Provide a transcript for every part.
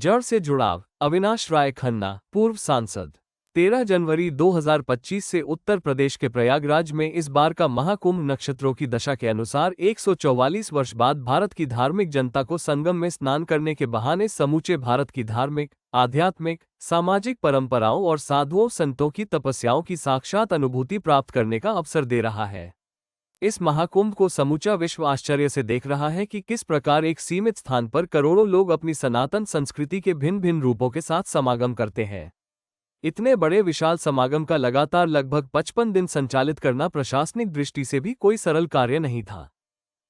जड़ से जुड़ाव। अविनाश राय खन्ना, पूर्व सांसद। 13 जनवरी 2025 से उत्तर प्रदेश के प्रयागराज में इस बार का महाकुंभ नक्षत्रों की दशा के अनुसार 144 वर्ष बाद भारत की धार्मिक जनता को संगम में स्नान करने के बहाने समूचे भारत की धार्मिक, आध्यात्मिक, सामाजिक परंपराओं और साधुओं संतों की तपस्याओं की साक्षात अनुभूति प्राप्त करने का अवसर दे रहा है। इस महाकुंभ को समूचा विश्व आश्चर्य से देख रहा है कि किस प्रकार एक सीमित स्थान पर करोड़ों लोग अपनी सनातन संस्कृति के भिन्न भिन्न रूपों के साथ समागम करते हैं। इतने बड़े विशाल समागम का लगातार लगभग 55 दिन संचालित करना प्रशासनिक दृष्टि से भी कोई सरल कार्य नहीं था।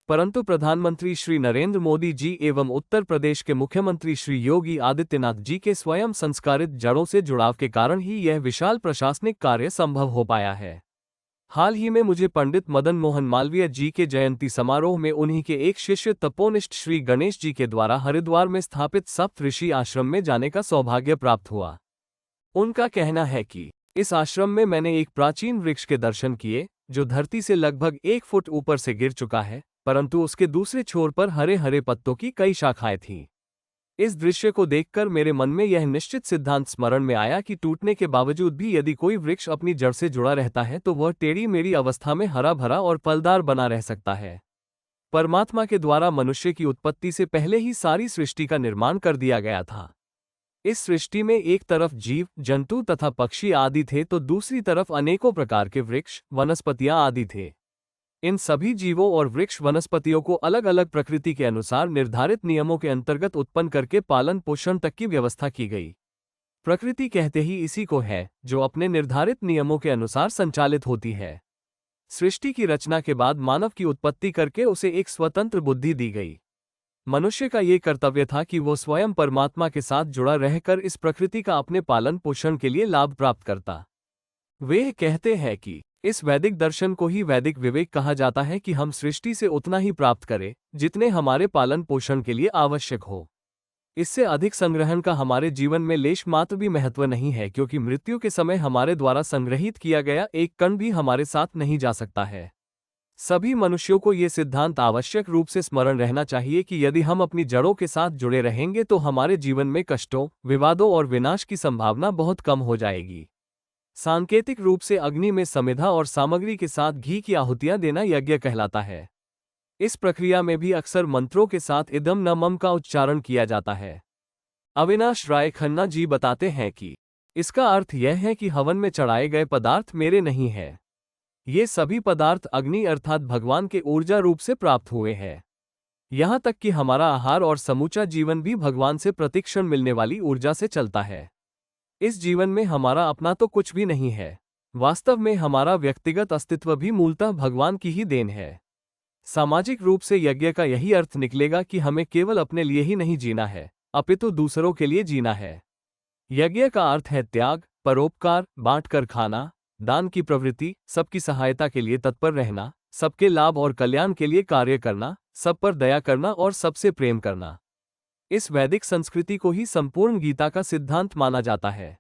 परंतु प्रधानमंत्री श्री नरेंद्र मोदी जी एवं उत्तर प्रदेश के मुख्यमंत्री श्री योगी आदित्यनाथ जी के स्वयं संस्कारित जड़ों से जुड़ाव के कारण ही यह विशाल प्रशासनिक कार्य संभव हो पाया है। हाल ही में मुझे पंडित मदन मोहन मालवीय जी के जयंती समारोह में उन्हीं के एक शिष्य तपोनिष्ठ श्री गणेश जी के द्वारा हरिद्वार में स्थापित सप्त ऋषि आश्रम में जाने का सौभाग्य प्राप्त हुआ। उनका कहना है कि इस आश्रम में मैंने एक प्राचीन वृक्ष के दर्शन किए जो धरती से लगभग 1 फुट ऊपर से गिर चुका है, परंतु उसके दूसरे छोर पर हरे हरे पत्तों की कई शाखाएं थीं। इस दृश्य को देखकर मेरे मन में यह निश्चित सिद्धांत स्मरण में आया कि टूटने के बावजूद भी यदि कोई वृक्ष अपनी जड़ से जुड़ा रहता है तो वह टेढ़ी मेढ़ी अवस्था में हरा भरा और फलदार बना रह सकता है। परमात्मा के द्वारा मनुष्य की उत्पत्ति से पहले ही सारी सृष्टि का निर्माण कर दिया गया था। इस सृष्टि में एक तरफ जीव, जंतु तथा पक्षी आदि थे तो दूसरी तरफ अनेकों प्रकार के वृक्ष, वनस्पतियां आदि थे। इन सभी जीवों और वृक्ष वनस्पतियों को अलग अलग प्रकृति के अनुसार निर्धारित नियमों के अंतर्गत उत्पन्न करके पालन पोषण तक की व्यवस्था की गई। प्रकृति कहते ही इसी को है जो अपने निर्धारित नियमों के अनुसार संचालित होती है। सृष्टि की रचना के बाद मानव की उत्पत्ति करके उसे एक स्वतंत्र बुद्धि दी गई। मनुष्य का ये कर्तव्य था कि वो स्वयं परमात्मा के साथ जुड़ा रहकर इस प्रकृति का अपने पालन पोषण के लिए लाभ प्राप्त करता। वे कहते हैं कि इस वैदिक दर्शन को ही वैदिक विवेक कहा जाता है कि हम सृष्टि से उतना ही प्राप्त करें जितने हमारे पालन पोषण के लिए आवश्यक हो। इससे अधिक संग्रहण का हमारे जीवन में लेश मात्र भी महत्व नहीं है, क्योंकि मृत्यु के समय हमारे द्वारा संग्रहित किया गया एक कण भी हमारे साथ नहीं जा सकता है। सभी मनुष्यों को ये सिद्धांत आवश्यक रूप से स्मरण रहना चाहिए कि यदि हम अपनी जड़ों के साथ जुड़े रहेंगे तो हमारे जीवन में कष्टों, विवादों और विनाश की संभावना बहुत कम हो जाएगी। सांकेतिक रूप से अग्नि में समिधा और सामग्री के साथ घी की आहुतियां देना यज्ञ कहलाता है। इस प्रक्रिया में भी अक्सर मंत्रों के साथ इदम न मम का उच्चारण किया जाता है। अविनाश राय खन्ना जी बताते हैं कि इसका अर्थ यह है कि हवन में चढ़ाए गए पदार्थ मेरे नहीं है। ये सभी पदार्थ अग्नि अर्थात भगवान के ऊर्जा रूप से प्राप्त हुए हैं। यहाँ तक कि हमारा आहार और समूचा जीवन भी भगवान से प्रतिक्षण मिलने वाली ऊर्जा से चलता है। इस जीवन में हमारा अपना तो कुछ भी नहीं है। वास्तव में हमारा व्यक्तिगत अस्तित्व भी मूलतः भगवान की ही देन है। सामाजिक रूप से यज्ञ का यही अर्थ निकलेगा कि हमें केवल अपने लिए ही नहीं जीना है, अपितु दूसरों के लिए जीना है। यज्ञ का अर्थ है त्याग, परोपकार, बांटकर खाना, दान की प्रवृत्ति, सबकी सहायता के लिए तत्पर रहना, सबके लाभ और कल्याण के लिए कार्य करना, सब पर दया करना और सबसे प्रेम करना। इस वैदिक संस्कृति को ही संपूर्ण गीता का सिद्धांत माना जाता है,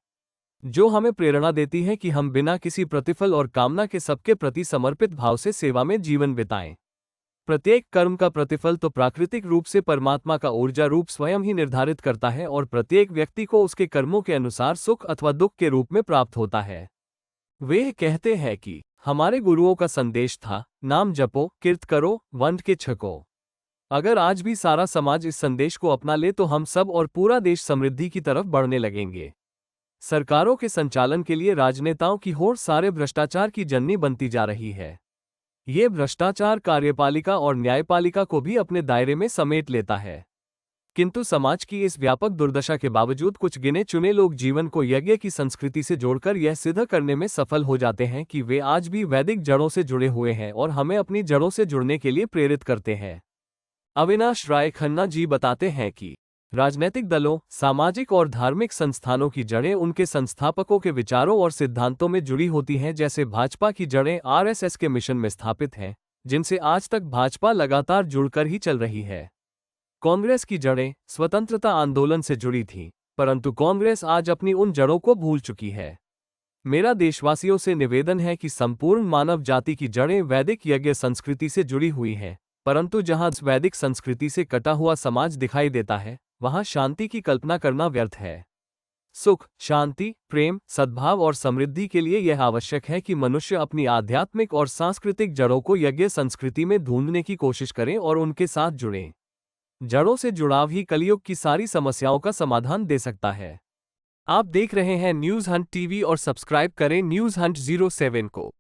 जो हमें प्रेरणा देती है कि हम बिना किसी प्रतिफल और कामना के सबके प्रति समर्पित भाव से सेवा में जीवन बिताएं। प्रत्येक कर्म का प्रतिफल तो प्राकृतिक रूप से परमात्मा का ऊर्जा रूप स्वयं ही निर्धारित करता है और प्रत्येक व्यक्ति को उसके कर्मों के अनुसार सुख अथवा दुख के रूप में प्राप्त होता है। वे कहते हैं कि हमारे गुरुओं का संदेश था, नाम जपो, कीर्त करो, वंड के छको। अगर आज भी सारा समाज इस संदेश को अपना ले तो हम सब और पूरा देश समृद्धि की तरफ बढ़ने लगेंगे। सरकारों के संचालन के लिए राजनेताओं की होड़ सारे भ्रष्टाचार की जननी बनती जा रही है। ये भ्रष्टाचार कार्यपालिका और न्यायपालिका को भी अपने दायरे में समेट लेता है। किंतु समाज की इस व्यापक दुर्दशा के बावजूद कुछ गिने चुने लोग जीवन को यज्ञ की संस्कृति से जोड़कर यह सिद्ध करने में सफल हो जाते हैं कि वे आज भी वैदिक जड़ों से जुड़े हुए हैं और हमें अपनी जड़ों से जुड़ने के लिए प्रेरित करते हैं। अविनाश राय खन्ना जी बताते हैं कि राजनीतिक दलों, सामाजिक और धार्मिक संस्थानों की जड़ें उनके संस्थापकों के विचारों और सिद्धांतों में जुड़ी होती हैं। जैसे भाजपा की जड़ें आरएसएस के मिशन में स्थापित हैं, जिनसे आज तक भाजपा लगातार जुड़कर ही चल रही है। कांग्रेस की जड़ें स्वतंत्रता आंदोलन से जुड़ी थीं, परंतु कांग्रेस आज अपनी उन जड़ों को भूल चुकी है। मेरा देशवासियों से निवेदन है कि संपूर्ण मानव जाति की जड़ें वैदिक यज्ञ संस्कृति से जुड़ी हुई हैं, परंतु जहां वैदिक संस्कृति से कटा हुआ समाज दिखाई देता है, वहां शांति की कल्पना करना व्यर्थ है। सुख, शांति, प्रेम, सद्भाव और समृद्धि के लिए यह आवश्यक है कि मनुष्य अपनी आध्यात्मिक और सांस्कृतिक जड़ों को यज्ञ संस्कृति में ढूंढने की कोशिश करें और उनके साथ जुड़ें। जड़ों से जुड़ाव ही कलयुग की सारी समस्याओं का समाधान दे सकता है। आप देख रहे हैं न्यूज़ हंट टीवी और सब्सक्राइब करें न्यूज़ हंट 07 को।